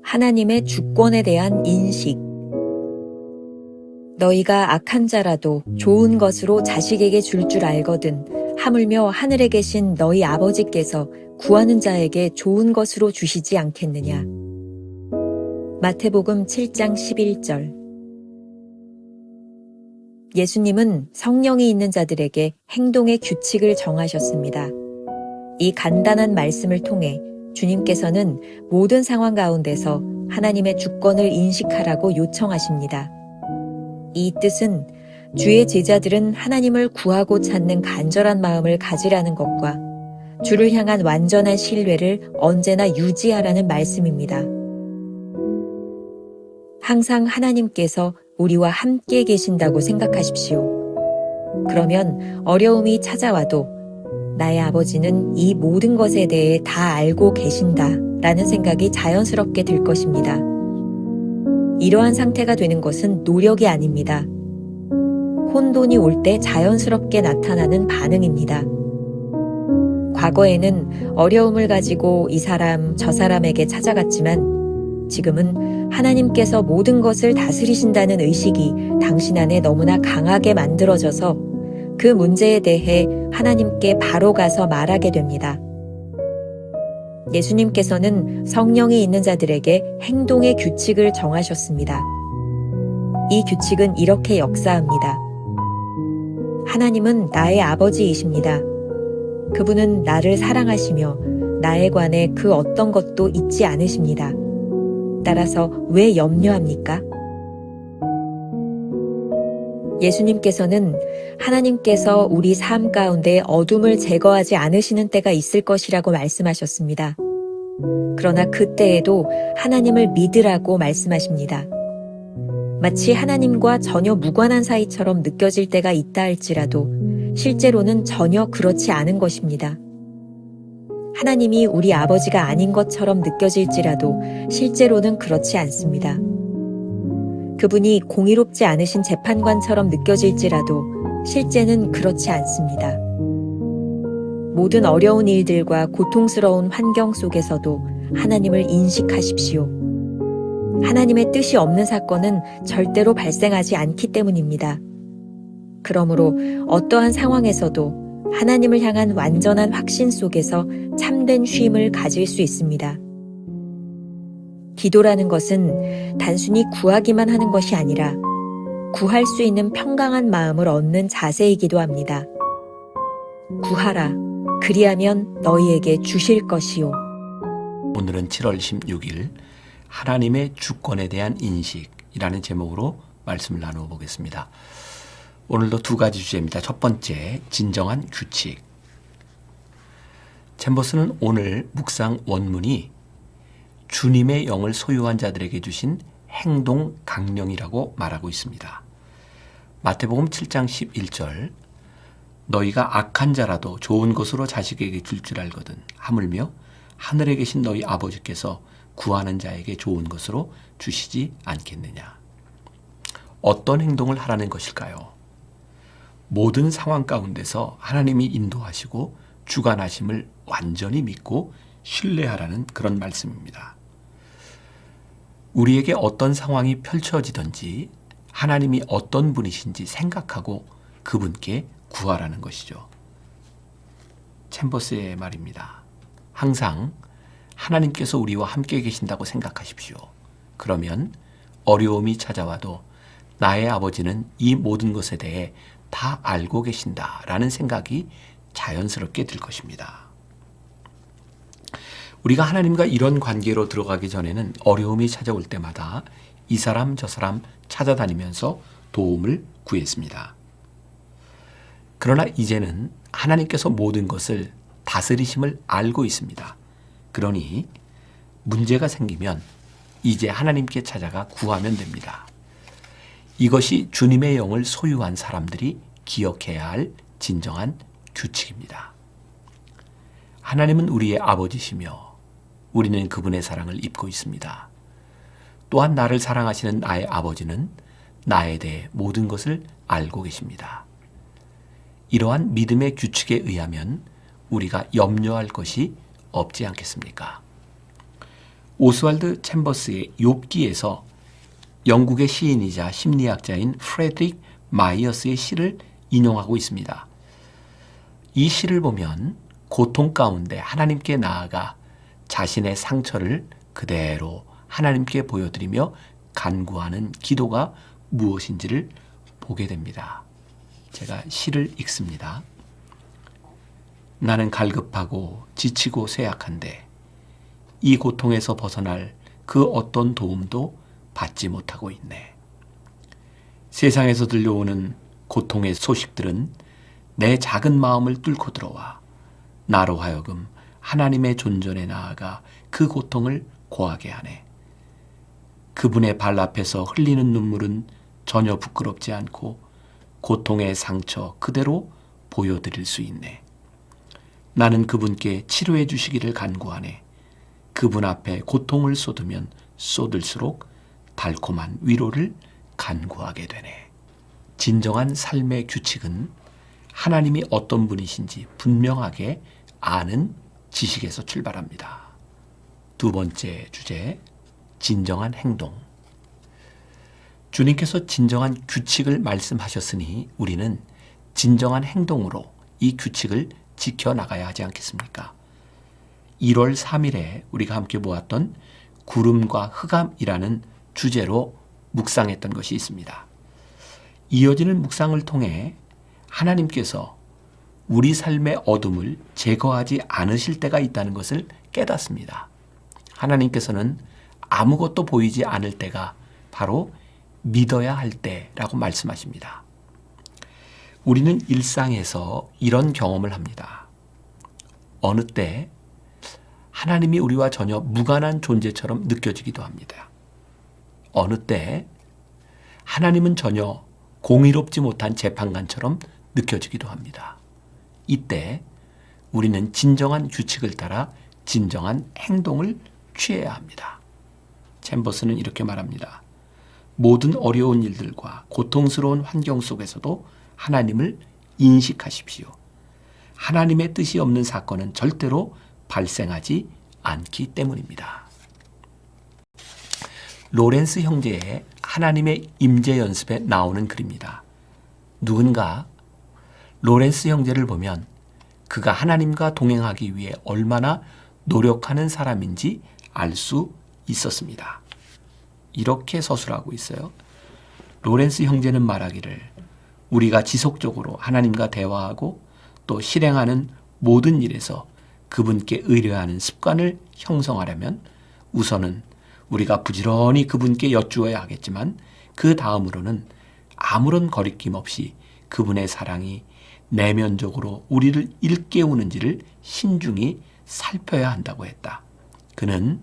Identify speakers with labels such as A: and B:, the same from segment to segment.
A: 하나님의 주권에 대한 인식. 너희가 악한 자라도 좋은 것으로 자식에게 줄 줄 알거든 하물며 하늘에 계신 너희 아버지께서 구하는 자에게 좋은 것으로 주시지 않겠느냐. 마태복음 7장 11절. 예수님은 성령이 있는 자들에게 행동의 규칙을 정하셨습니다. 이 간단한 말씀을 통해 주님께서는 모든 상황 가운데서 하나님의 주권을 인식하라고 요청하십니다. 이 뜻은 주의 제자들은 하나님을 구하고 찾는 간절한 마음을 가지라는 것과 주를 향한 완전한 신뢰를 언제나 유지하라는 말씀입니다. 항상 하나님께서 우리와 함께 계신다고 생각하십시오. 그러면 어려움이 찾아와도 나의 아버지는 이 모든 것에 대해 다 알고 계신다 라는 생각이 자연스럽게 들 것입니다. 이러한 상태가 되는 것은 노력이 아닙니다. 혼돈이 올 때 자연스럽게 나타나는 반응입니다. 과거에는 어려움을 가지고 이 사람 저 사람에게 찾아갔지만 지금은 하나님께서 모든 것을 다스리신다는 의식이 당신 안에 너무나 강하게 만들어져서 그 문제에 대해 하나님께 바로 가서 말하게 됩니다. 예수님께서는 성령이 있는 자들에게 행동의 규칙을 정하셨습니다. 이 규칙은 이렇게 역사합니다. 하나님은 나의 아버지이십니다. 그분은 나를 사랑하시며 나에 관해 그 어떤 것도 잊지 않으십니다. 따라서 왜 염려합니까? 예수님께서는 하나님께서 우리 삶 가운데 어둠을 제거하지 않으시는 때가 있을 것이라고 말씀하셨습니다. 그러나 그때에도 하나님을 믿으라고 말씀하십니다. 마치 하나님과 전혀 무관한 사이처럼 느껴질 때가 있다 할지라도 실제로는 전혀 그렇지 않은 것입니다. 하나님이 우리 아버지가 아닌 것처럼 느껴질지라도 실제로는 그렇지 않습니다. 그분이 공의롭지 않으신 재판관처럼 느껴질지라도 실제는 그렇지 않습니다. 모든 어려운 일들과 고통스러운 환경 속에서도 하나님을 인식하십시오. 하나님의 뜻이 없는 사건은 절대로 발생하지 않기 때문입니다. 그러므로 어떠한 상황에서도 하나님을 향한 완전한 확신 속에서 참된 쉼을 가질 수 있습니다. 기도라는 것은 단순히 구하기만 하는 것이 아니라 구할 수 있는 평강한 마음을 얻는 자세이기도 합니다. 구하라. 그리하면 너희에게 주실 것이요.
B: 오늘은 7월 16일 하나님의 주권에 대한 인식이라는 제목으로 말씀을 나누어 보겠습니다. 오늘도 두 가지 주제입니다. 첫 번째, 진정한 규칙. 챔버스는 오늘 묵상 원문이 주님의 영을 소유한 자들에게 주신 행동 강령이라고 말하고 있습니다. 마태복음 7장 11절, 너희가 악한 자라도 좋은 것으로 자식에게 줄 줄 알거든 하물며 하늘에 계신 너희 아버지께서 구하는 자에게 좋은 것으로 주시지 않겠느냐. 어떤 행동을 하라는 것일까요? 모든 상황 가운데서 하나님이 인도하시고 주관하심을 완전히 믿고 신뢰하라는 그런 말씀입니다. 우리에게 어떤 상황이 펼쳐지든지 하나님이 어떤 분이신지 생각하고 그분께 구하라는 것이죠. 챔버스의 말입니다. 항상 하나님께서 우리와 함께 계신다고 생각하십시오. 그러면 어려움이 찾아와도 나의 아버지는 이 모든 것에 대해 다 알고 계신다라는 생각이 자연스럽게 들 것입니다. 우리가 하나님과 이런 관계로 들어가기 전에는 어려움이 찾아올 때마다 이 사람 저 사람 찾아다니면서 도움을 구했습니다. 그러나 이제는 하나님께서 모든 것을 다스리심을 알고 있습니다. 그러니 문제가 생기면 이제 하나님께 찾아가 구하면 됩니다. 이것이 주님의 영을 소유한 사람들이 기억해야 할 진정한 규칙입니다. 하나님은 우리의 아버지시며 우리는 그분의 사랑을 입고 있습니다. 또한 나를 사랑하시는 나의 아버지는 나에 대해 모든 것을 알고 계십니다. 이러한 믿음의 규칙에 의하면 우리가 염려할 것이 없지 않겠습니까? 오스왈드 챔버스의 욥기에서 영국의 시인이자 심리학자인 프레드릭 마이어스의 시를 인용하고 있습니다. 이 시를 보면 고통 가운데 하나님께 나아가 자신의 상처를 그대로 하나님께 보여드리며 간구하는 기도가 무엇인지를 보게 됩니다. 제가 시를 읽습니다. 나는 갈급하고 지치고 쇠약한데 이 고통에서 벗어날 그 어떤 도움도 받지 못하고 있네. 세상에서 들려오는 고통의 소식들은 내 작은 마음을 뚫고 들어와 나로 하여금 하나님의 존전에 나아가 그 고통을 고하게 하네. 그분의 발 앞에서 흘리는 눈물은 전혀 부끄럽지 않고 고통의 상처 그대로 보여드릴 수 있네. 나는 그분께 치료해 주시기를 간구하네. 그분 앞에 고통을 쏟으면 쏟을수록 달콤한 위로를 간구하게 되네. 진정한 삶의 규칙은 하나님이 어떤 분이신지 분명하게 아는 지식에서 출발합니다. 두 번째 주제, 진정한 행동. 주님께서 진정한 규칙을 말씀하셨으니 우리는 진정한 행동으로 이 규칙을 지켜나가야 하지 않겠습니까? 1월 3일에 우리가 함께 보았던 구름과 흑암이라는 주제로 묵상했던 것이 있습니다. 이어지는 묵상을 통해 하나님께서 우리 삶의 어둠을 제거하지 않으실 때가 있다는 것을 깨닫습니다. 하나님께서는 아무것도 보이지 않을 때가 바로 믿어야 할 때라고 말씀하십니다. 우리는 일상에서 이런 경험을 합니다. 어느 때 하나님이 우리와 전혀 무관한 존재처럼 느껴지기도 합니다. 어느 때 하나님은 전혀 공의롭지 못한 재판관처럼 느껴지기도 합니다. 이때 우리는 진정한 규칙을 따라 진정한 행동을 취해야 합니다. 챔버스는 이렇게 말합니다. 모든 어려운 일들과 고통스러운 환경 속에서도 하나님을 인식하십시오. 하나님의 뜻이 없는 사건은 절대로 발생하지 않기 때문입니다. 로렌스 형제의 하나님의 임재 연습에 나오는 글입니다. 누군가 로렌스 형제를 보면 그가 하나님과 동행하기 위해 얼마나 노력하는 사람인지 알 수 있었습니다. 이렇게 서술하고 있어요. 로렌스 형제는 말하기를 우리가 지속적으로 하나님과 대화하고 또 실행하는 모든 일에서 그분께 의뢰하는 습관을 형성하려면 우선은 우리가 부지런히 그분께 여쭈어야 하겠지만 그 다음으로는 아무런 거리낌 없이 그분의 사랑이 내면적으로 우리를 일깨우는지를 신중히 살펴야 한다고 했다. 그는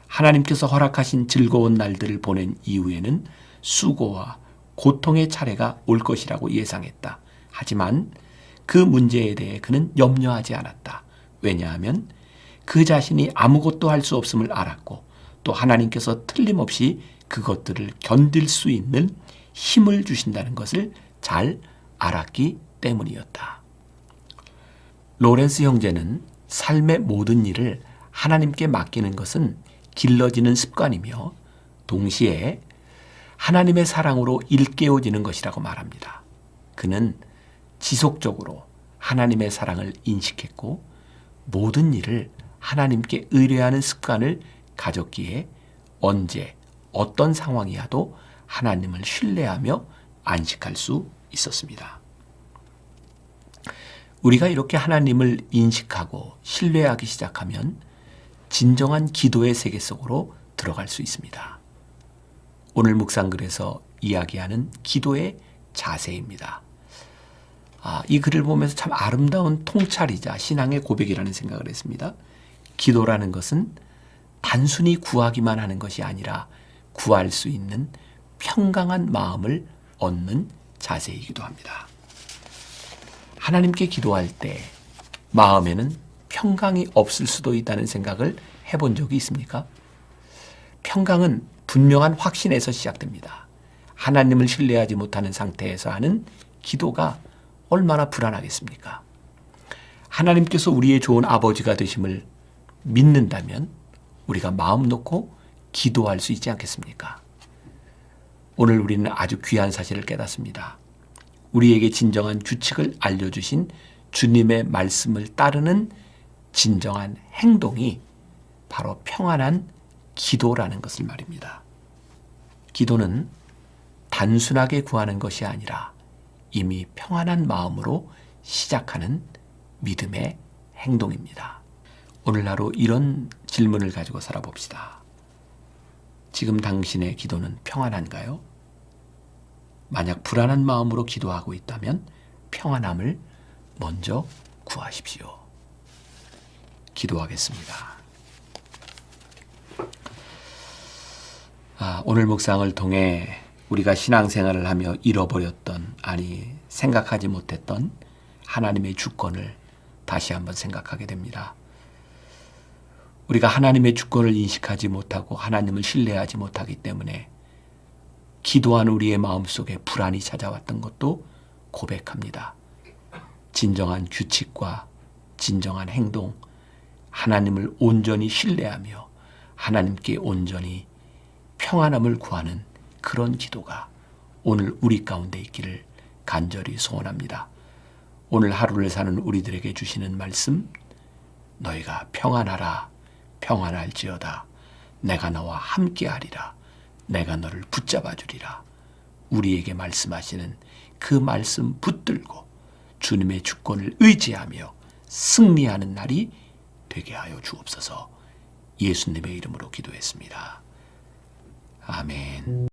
B: 하나님께서 허락하신 즐거운 날들을 보낸 이후에는 수고와 고통의 차례가 올 것이라고 예상했다. 하지만 그 문제에 대해 그는 염려하지 않았다. 왜냐하면 그 자신이 아무것도 할 수 없음을 알았고 또 하나님께서 틀림없이 그것들을 견딜 수 있는 힘을 주신다는 것을 잘 알았기 때문이었다. 로렌스 형제는 삶의 모든 일을 하나님께 맡기는 것은 길러지는 습관이며 동시에 하나님의 사랑으로 일깨워지는 것이라고 말합니다. 그는 지속적으로 하나님의 사랑을 인식했고 모든 일을 하나님께 의뢰하는 습관을 가졌기에 언제 어떤 상황이어도 하나님을 신뢰하며 안식할 수 있었습니다. 우리가 이렇게 하나님을 인식하고 신뢰하기 시작하면 진정한 기도의 세계 속으로 들어갈 수 있습니다. 오늘 묵상글에서 이야기하는 기도의 자세입니다. 이 글을 보면서 참 아름다운 통찰이자 신앙의 고백이라는 생각을 했습니다. 기도라는 것은 단순히 구하기만 하는 것이 아니라 구할 수 있는 평강한 마음을 얻는 자세이기도 합니다. 하나님께 기도할 때 마음에는 평강이 없을 수도 있다는 생각을 해본 적이 있습니까? 평강은 분명한 확신에서 시작됩니다. 하나님을 신뢰하지 못하는 상태에서 하는 기도가 얼마나 불안하겠습니까? 하나님께서 우리의 좋은 아버지가 되심을 믿는다면 우리가 마음 놓고 기도할 수 있지 않겠습니까? 오늘 우리는 아주 귀한 사실을 깨닫습니다. 우리에게 진정한 규칙을 알려주신 주님의 말씀을 따르는 진정한 행동이 바로 평안한 기도라는 것을 말입니다. 기도는 단순하게 구하는 것이 아니라 이미 평안한 마음으로 시작하는 믿음의 행동입니다. 오늘 하루 이런 질문을 가지고 살아봅시다. 지금 당신의 기도는 평안한가요? 만약 불안한 마음으로 기도하고 있다면 평안함을 먼저 구하십시오. 기도하겠습니다. 오늘 묵상을 통해 우리가 신앙생활을 하며 잃어버렸던, 아니 생각하지 못했던 하나님의 주권을 다시 한번 생각하게 됩니다. 우리가 하나님의 주권을 인식하지 못하고 하나님을 신뢰하지 못하기 때문에 기도한 우리의 마음속에 불안이 찾아왔던 것도 고백합니다. 진정한 규칙과 진정한 행동, 하나님을 온전히 신뢰하며 하나님께 온전히 평안함을 구하는 그런 기도가 오늘 우리 가운데 있기를 간절히 소원합니다. 오늘 하루를 사는 우리들에게 주시는 말씀, 너희가 평안하라, 평안할지어다. 내가 너와 함께하리라. 내가 너를 붙잡아 주리라. 우리에게 말씀하시는 그 말씀 붙들고 주님의 주권을 의지하며 승리하는 날이 되게 하여 주옵소서. 예수님의 이름으로 기도했습니다. 아멘.